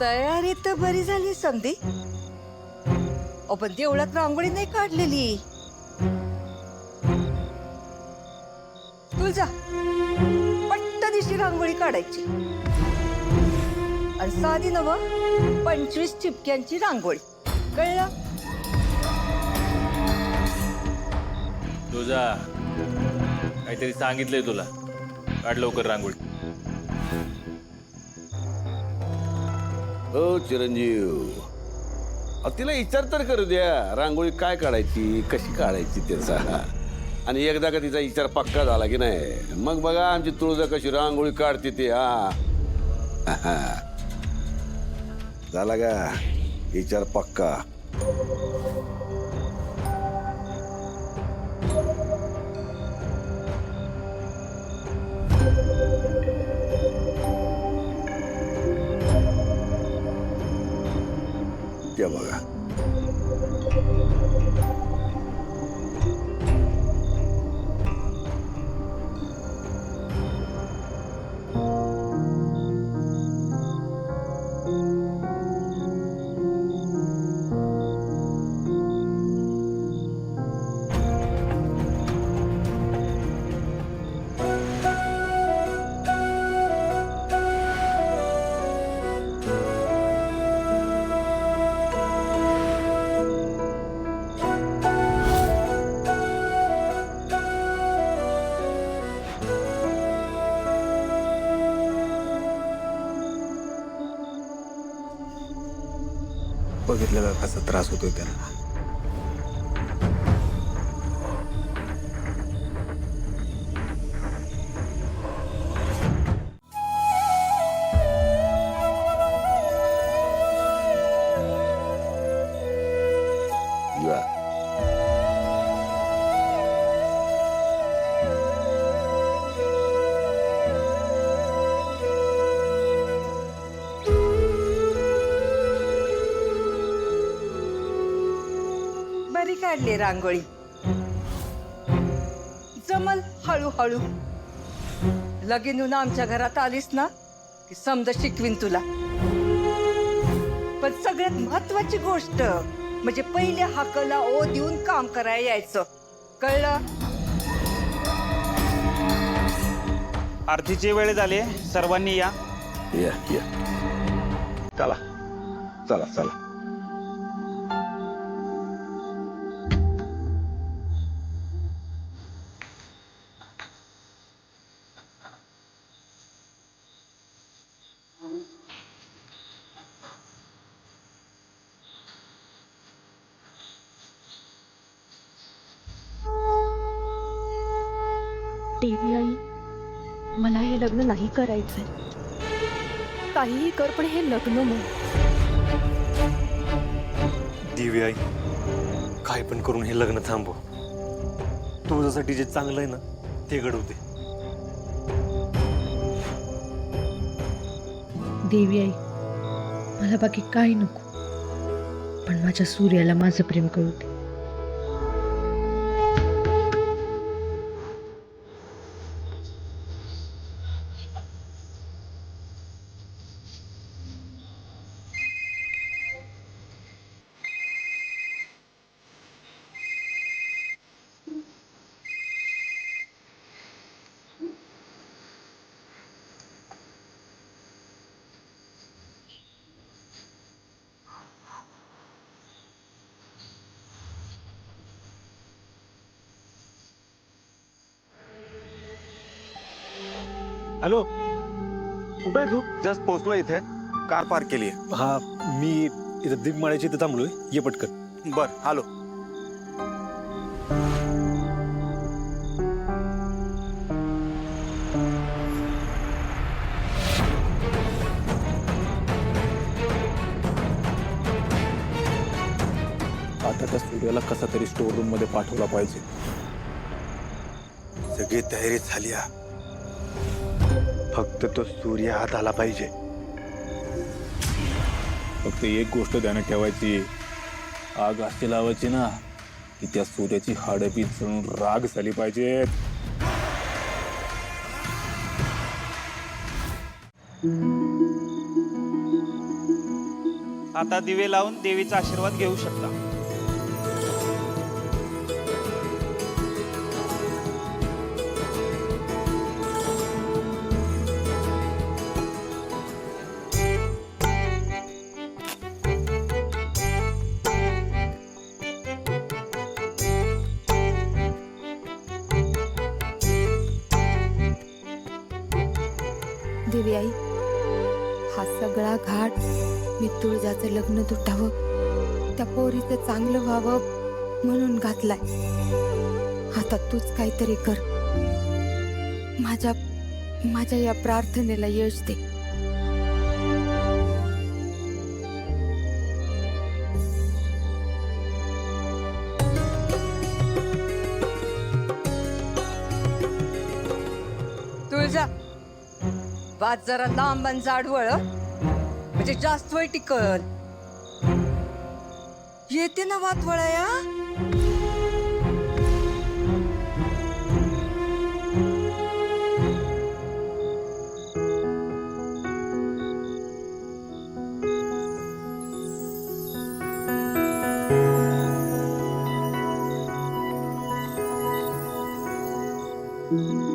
तयारी तर बरी झाली समधी. पण देवळात रांगोळी नाही काढलेली. तुझा पट्ट दिवशी रांगोळी काढायची आणि साधी नव 25 चिपक्यांची रांगोळी. कळलं? तुझा काहीतरी सांगितलंय तुला. काढ लवकर रांगोळी. हो चिरंजीव, तिला विचार तर करू द्या रांगोळी काय काढायची, कशी काढायची त्याचा. आणि एकदा का तिचा विचार पक्का झाला की नाही मग बघा आमची तुळजा कशी रांगोळी काढते ते. हा झाला का विचार पक्का? त्या बघा बघितलं का कसा त्रास होतोय त्यांना. या. बरी काढली रांगोळी. जमल हळूहळू. लगीन होऊन आमच्या घरात आलीस ना की समजा शिकवीन तुला. पण सगळ्यात महत्वाची गोष्ट म्हणजे पहिले हाकला ओ देऊन काम करायला यायचं. कळलं? आरतीची वेळ झाली, सर्वांनी या. या या चला चला चला. देवी आई, मला हे लग्न नाही करायचंय. काहीही कर पण हे लग्न मग. देवी आई, काय पण करून हे लग्न थांबव. तुझ्यासाठी जे चांगलं आहे ना ते घडवू दे. देवी आई, मला बाकी काही नको, पण माझ्या सूर्याला माझं प्रेम कळू दे. हॅलो, कुठे आहे तू? जस्ट पोहोचलो इथे, कार पार्क केली. हा, मी इथं दीपमाळ्याची इथं थांबलोय. ये पटकन. बर आलो. आता त्या सूर्याला कसा तरी स्टोर रूम मध्ये पाठवला पाहिजे. सगळी तयारी झाली. फक्त तो सूर्य आत आला पाहिजे. फक्त एक गोष्ट ध्यानात ठेवायची, आग अशी लावायची ना की त्या सूर्याची हाडबी जळून राग झाली पाहिजेत. हातात दिवे लावून देवीचा आशीर्वाद घेऊ शकता. देवी आई, हा सगळा घाट मी तुळजाचं लग्न तुटावं, त्या पोरीचं चांगलं व्हावं म्हणून घातलाय. आता तूच काहीतरी कर. माझ्या या प्रार्थनेला यश दे. तुळजा, वाद जरा लांब आणि जाडवळ म्हणजे जास्त वेळ टिकल. येते ना वाद वळाया. Thank you.